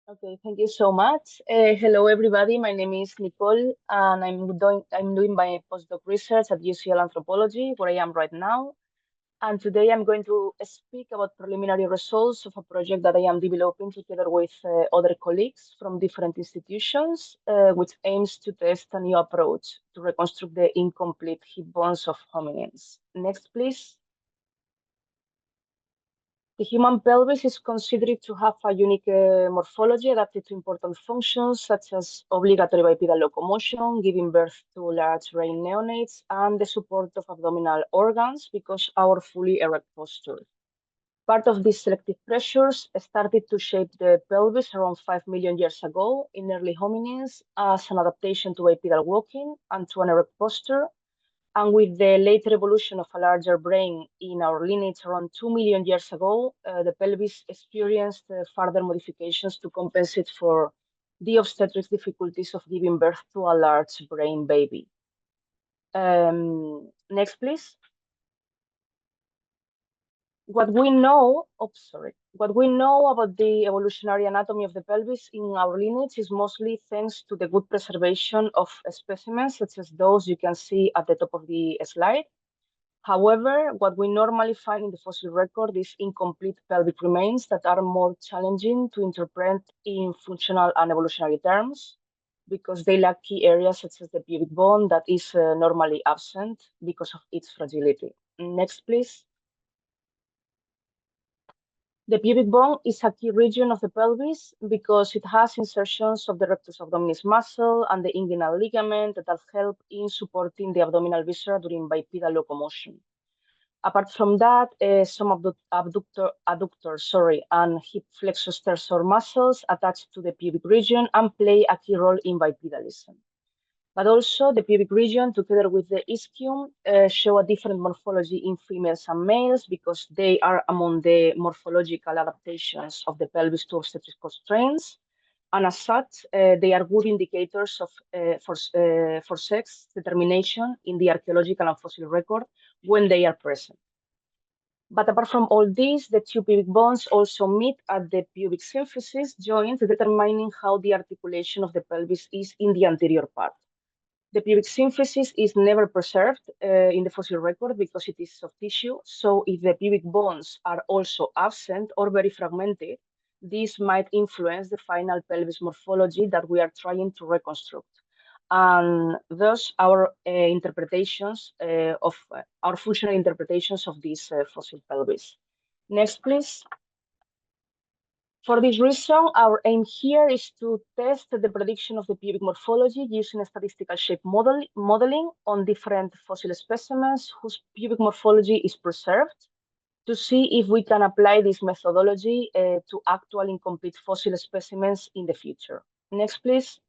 Okay, thank you so much. Hello, everybody. My name is Nicole, and I'm doing my postdoc research at UCL Anthropology, where I am right now. And today I'm going to speak about preliminary results of a project that I am developing together with other colleagues from different institutions, which aims to test a new approach to reconstruct the incomplete hip bones of hominins. Next, please. The human pelvis is considered to have a unique morphology adapted to important functions such as obligatory bipedal locomotion, giving birth to large brain neonates, and the support of abdominal organs because our fully erect posture. Part of these selective pressures started to shape the pelvis around 5 million years ago in early hominins as an adaptation to bipedal walking and to an erect posture, and with the later evolution of a larger brain in our lineage around 2 million years ago, the pelvis experienced further modifications to compensate for the obstetric difficulties of giving birth to a large brain baby. Next, please. What we know about the evolutionary anatomy of the pelvis in our lineage is mostly thanks to the good preservation of specimens, such as those you can see at the top of the slide. However, what we normally find in the fossil record is incomplete pelvic remains that are more challenging to interpret in functional and evolutionary terms because they lack key areas such as the pubic bone that is normally absent because of its fragility. Next, please. The pubic bone is a key region of the pelvis because it has insertions of the rectus abdominis muscle and the inguinal ligament that help in supporting the abdominal viscera during bipedal locomotion. Apart from that, some of the adductor, and hip flexus tensor muscles attach to the pubic region and play a key role in bipedalism. But also the pubic region, together with the ischium, show a different morphology in females and males because they are among the morphological adaptations of the pelvis to obstetric constraints. And as such, they are good indicators for sex determination in the archaeological and fossil record when they are present. But apart from all this, the two pubic bones also meet at the pubic symphysis joint, determining how the articulation of the pelvis is in the anterior part. The pubic symphysis is never preserved in the fossil record because it is soft tissue. So if the pubic bones are also absent or very fragmented, this might influence the final pelvis morphology that we are trying to reconstruct. And thus our our functional interpretations of this fossil pelvis. Next, please. For this reason, our aim here is to test the prediction of the pubic morphology using a statistical shape modeling on different fossil specimens whose pubic morphology is preserved to see if we can apply this methodology to actual incomplete fossil specimens in the future. Next, please.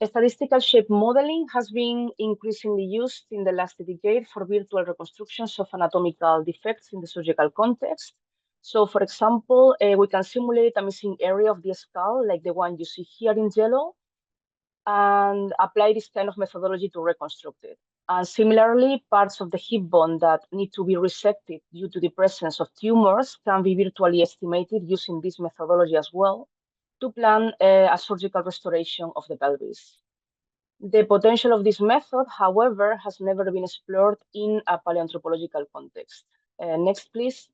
Statistical shape modeling has been increasingly used in the last decade for virtual reconstructions of anatomical defects in the surgical context. So, for example, we can simulate a missing area of the skull, like the one you see here in yellow, and apply this kind of methodology to reconstruct it. And similarly, parts of the hip bone that need to be resected due to the presence of tumors can be virtually estimated using this methodology as well to plan a surgical restoration of the pelvis. The potential of this method, however, has never been explored in a paleoanthropological context. Next, please.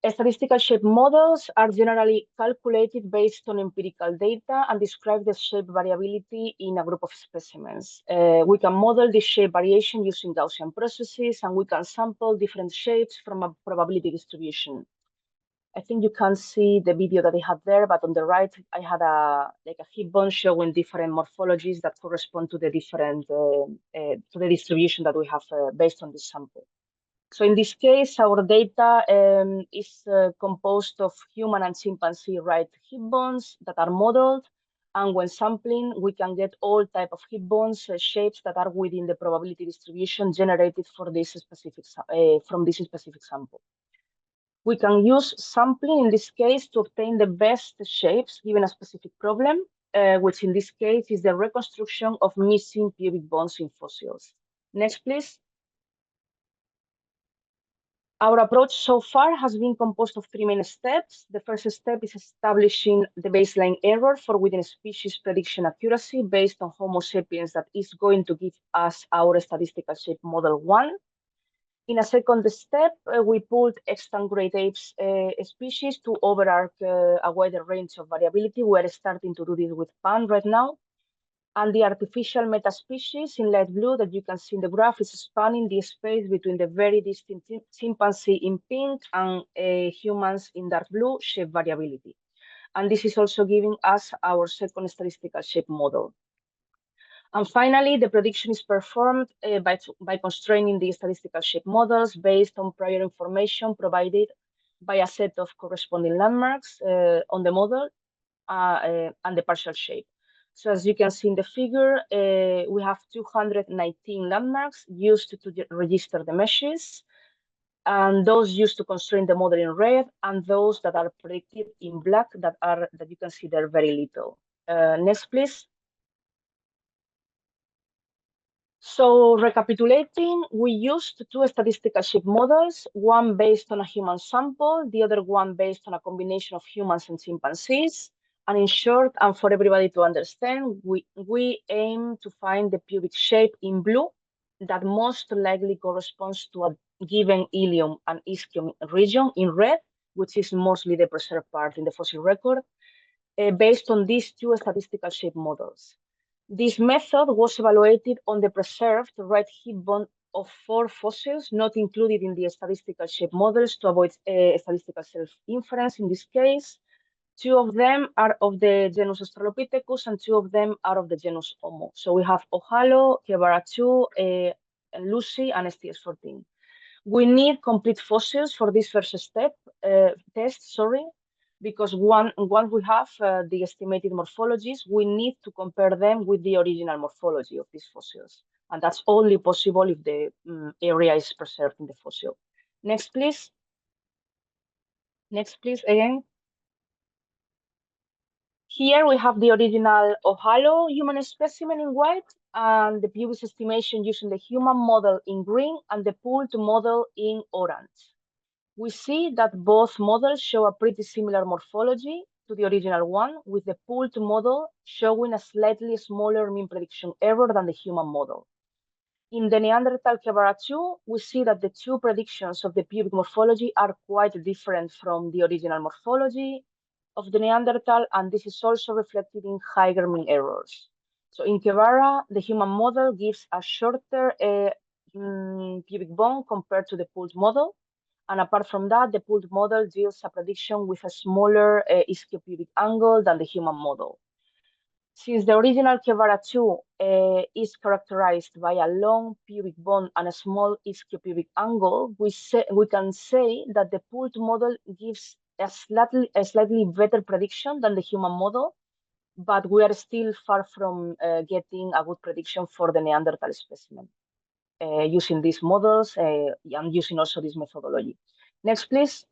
Statistical shape models are generally calculated based on empirical data and describe the shape variability in a group of specimens. We can model the shape variation using Gaussian processes, and we can sample different shapes from a probability distribution. I think you can see the video that I had there, but on the right, I had a hip bone showing different morphologies that correspond to the different to the distribution that we have based on this sample. So in this case, our data is composed of human and chimpanzee right hip bones that are modeled. And when sampling, we can get all type of hip bones shapes that are within the probability distribution generated for this specific from this specific sample. We can use sampling in this case to obtain the best shapes given a specific problem, which in this case is the reconstruction of missing pubic bones in fossils. Next, please. Our approach so far has been composed of three main steps. The first step is establishing the baseline error for within species prediction accuracy based on Homo sapiens that is going to give us our statistical shape model 1. In a second step, we pulled extant great apes species to overarch a wider range of variability. We're starting to do this with PAN right now. And the artificial meta-species in light blue that you can see in the graph is spanning the space between the very distinct chimpanzee in pink and humans in dark blue shape variability. And this is also giving us our second statistical shape model. And finally, the prediction is performed by constraining the statistical shape models based on prior information provided by a set of corresponding landmarks on the model and the partial shape. So as you can see in the figure, we have 219 landmarks used to register the meshes, and those used to constrain the model in red, and those that are predicted in black that you can see there very little. Next, please. So recapitulating, we used two statistical shape models, one based on a human sample, the other one based on a combination of humans and chimpanzees. And in short, and for everybody to understand, we aim to find the pubic shape in blue that most likely corresponds to a given ilium and ischium region in red, which is mostly the preserved part in the fossil record, based on these two statistical shape models. This method was evaluated on the preserved right hip bone of 4 fossils not included in the statistical shape models to avoid statistical self-inference in this case. 2 of them are of the genus Australopithecus and 2 of them are of the genus Homo. So we have Ohalo, Guevara 2, Lucy, and STS14. We need complete fossils for this first step test, because once we have the estimated morphologies, we need to compare them with the original morphology of these fossils. And that's only possible if the area is preserved in the fossil. Next, please. Next, please, again. Here we have the original Ohalo human specimen in white and the previous estimation using the human model in green and the pooled model in orange. We see that both models show a pretty similar morphology to the original one, with the pooled model showing a slightly smaller mean prediction error than the human model. In the Neanderthal Guevara 2, we see that the two predictions of the pubic morphology are quite different from the original morphology of the Neanderthal, and this is also reflected in higher mean errors. So in Guevara, the human model gives a shorter pubic bone compared to the pooled model. And apart from that, the pooled model yields a prediction with a smaller ischiopubic angle than the human model. Since the original Guevara 2 is characterized by a long pubic bone and a small ischiopubic angle, we can say that the pooled model gives a slightly better prediction than the human model, but we are still far from getting a good prediction for the Neanderthal specimen. Using these models and using also this methodology. Next, please.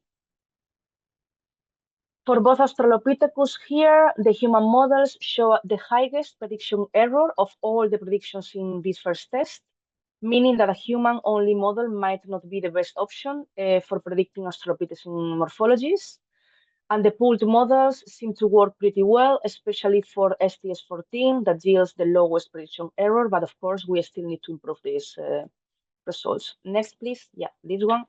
For both Australopithecus here, the human models show the highest prediction error of all the predictions in this first test, meaning that a human-only model might not be the best option for predicting Australopithecus morphologies. And the pooled models seem to work pretty well, especially for STS14 that yields the lowest prediction error, but of course we still need to improve these results. Next, please. Yeah, this one.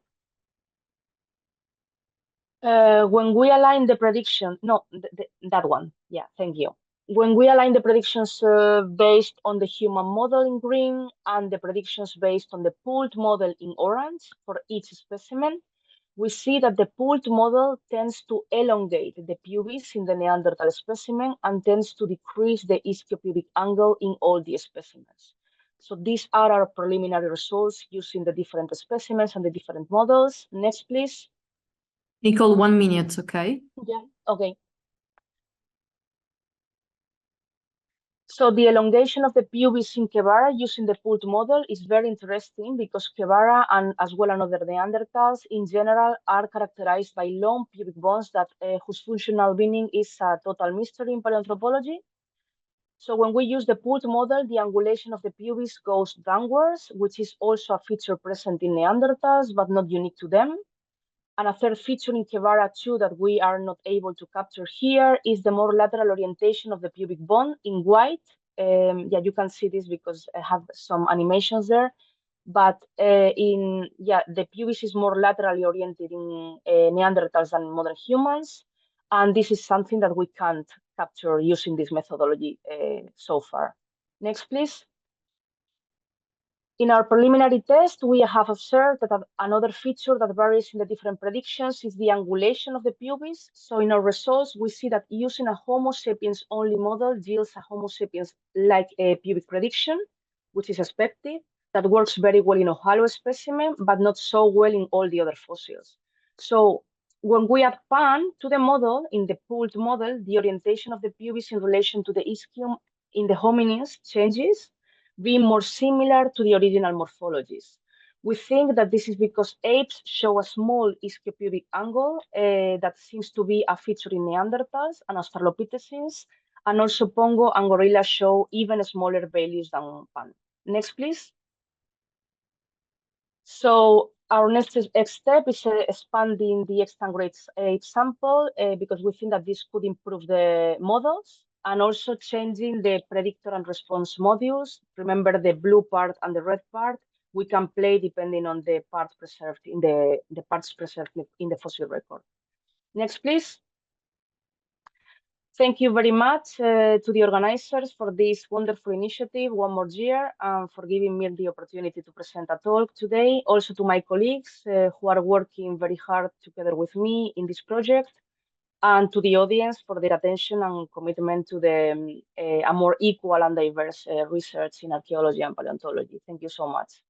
When we align the prediction, no, that one. Yeah, thank you. When we align the predictions based on the human model in green and the predictions based on the pooled model in orange for each specimen, we see that the pooled model tends to elongate the pubis in the Neanderthal specimen and tends to decrease the ischiopubic angle in all the specimens. So these are our preliminary results using the different specimens and the different models. Next, please. Nicole, 1 minute, okay? Yeah, okay. So the elongation of the pubis in Guevara using the pooled model is very interesting because Guevara and as well as other Neanderthals in general are characterized by long pubic bones that whose functional meaning is a total mystery in paleoanthropology. So when we use the pooled model, the angulation of the pubis goes downwards, which is also a feature present in Neanderthals, but not unique to them. And a third feature in Kevara too that we are not able to capture here is the more lateral orientation of the pubic bone in white. Yeah, you can see this because I have some animations there. But the pubis is more laterally oriented in Neanderthals than modern humans. And this is something that we can't capture using this methodology so far. Next, please. In our preliminary test, we have observed that another feature that varies in the different predictions is the angulation of the pubis. So in our results, we see that using a Homo sapiens only model yields a Homo sapiens like a pubic prediction, which is expected. That works very well in Ohalo specimen, but not so well in all the other fossils. So when we add PAN to the model, in the pooled model, the orientation of the pubis in relation to the ischium in the hominins changes, being more similar to the original morphologies. We think that this is because apes show a small ischiopubic angle that seems to be a feature in Neanderthals and Australopithecines, and also Pongo and gorilla show even smaller values than PAN. Next, please. So our next step is expanding the extant grade ape sample because we think that this could improve the models, and also changing the predictor and response modules. Remember the blue part and the red part. We can play depending on the parts preserved in the parts preserved in the fossil record. Next, please. Thank you very much to the organizers for this wonderful initiative one more year, and for giving me the opportunity to present a talk today. Also to my colleagues who are working very hard together with me in this project, and to the audience for their attention and commitment to a more equal and diverse research in archaeology and paleontology. Thank you so much.